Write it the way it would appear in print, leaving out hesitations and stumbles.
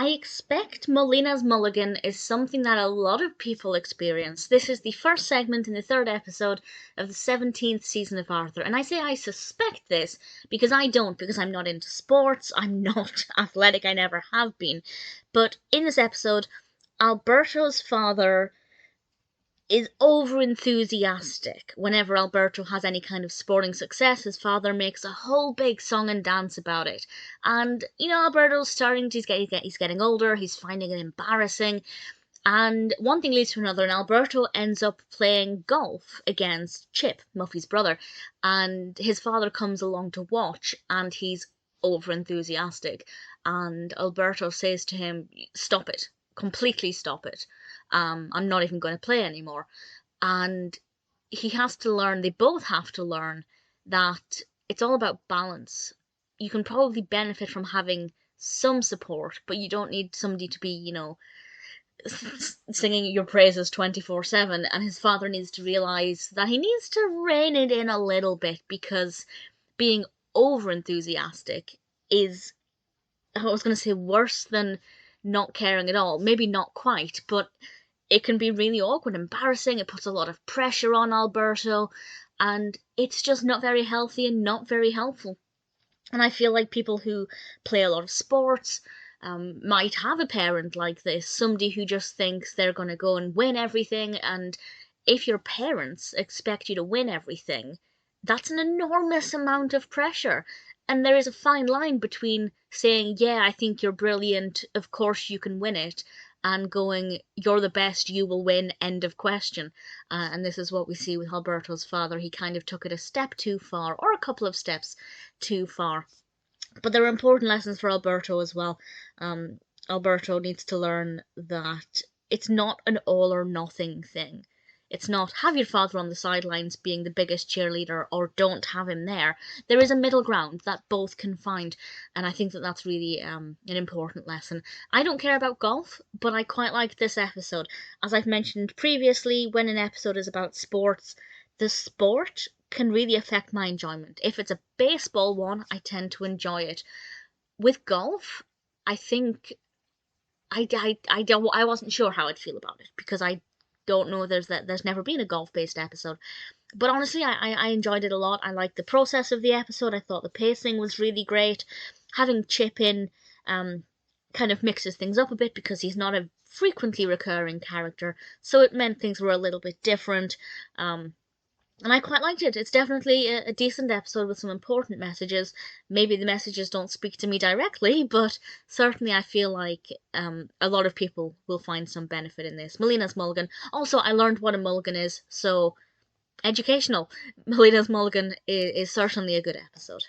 I expect Molina's Mulligan is something that a lot of people experience. This is the first segment in the third episode of the 17th season of Arthur, and I say I suspect this because I don't, because I'm not into sports, I'm not athletic, I never have been. But in this episode, Alberto's father is over enthusiastic. Whenever Alberto has any kind of sporting success, his father makes a whole big song and dance about it. And Alberto's he's getting older, he's finding it embarrassing, and one thing leads to another, and Alberto ends up playing golf against Chip, Muffy's brother, and his father comes along to watch, and he's over enthusiastic, and Alberto says to him, "Stop it, completely stop it. I'm not even going to play anymore." And he has to learn, they both have to learn that it's all about balance. You can probably benefit from having some support, but you don't need somebody to be, singing your praises 24/7, and his father needs to realize that he needs to rein it in a little bit, because being over enthusiastic is, I was going to say, worse than not caring at all. Maybe not quite, but it can be really awkward, embarrassing. It puts a lot of pressure on Alberto, and it's just not very healthy and not very helpful. And I feel like people who play a lot of sports might have a parent like this, somebody who just thinks they're going to go and win everything. And if your parents expect you to win everything, that's an enormous amount of pressure. And there is a fine line between saying, "Yeah, I think you're brilliant, of course you can win it," and going, "You're the best, you will win, end of question." And this is what we see with Alberto's father. He kind of took it a step too far, or a couple of steps too far. But there are important lessons for Alberto as well. Alberto needs to learn that it's not an all or nothing thing. It's not have your father on the sidelines being the biggest cheerleader, or don't have him there. There is a middle ground that both can find, and I think that that's really an important lesson. I don't care about golf, but I quite like this episode. As I've mentioned previously, when an episode is about sports, the sport can really affect my enjoyment. If it's a baseball one, I tend to enjoy it. With golf, I think I wasn't sure how I'd feel about it, because I don't know, there's never been a golf based episode. But honestly, I enjoyed it a lot. I liked the process of the episode. I thought the pacing was really great. Having Chip in kind of mixes things up a bit, because he's not a frequently recurring character, so it meant things were a little bit different. And I quite liked it. It's definitely a decent episode with some important messages. Maybe the messages don't speak to me directly, but certainly I feel like a lot of people will find some benefit in this. Molina's Mulligan. Also, I learned what a mulligan is, so educational. Molina's Mulligan is certainly a good episode.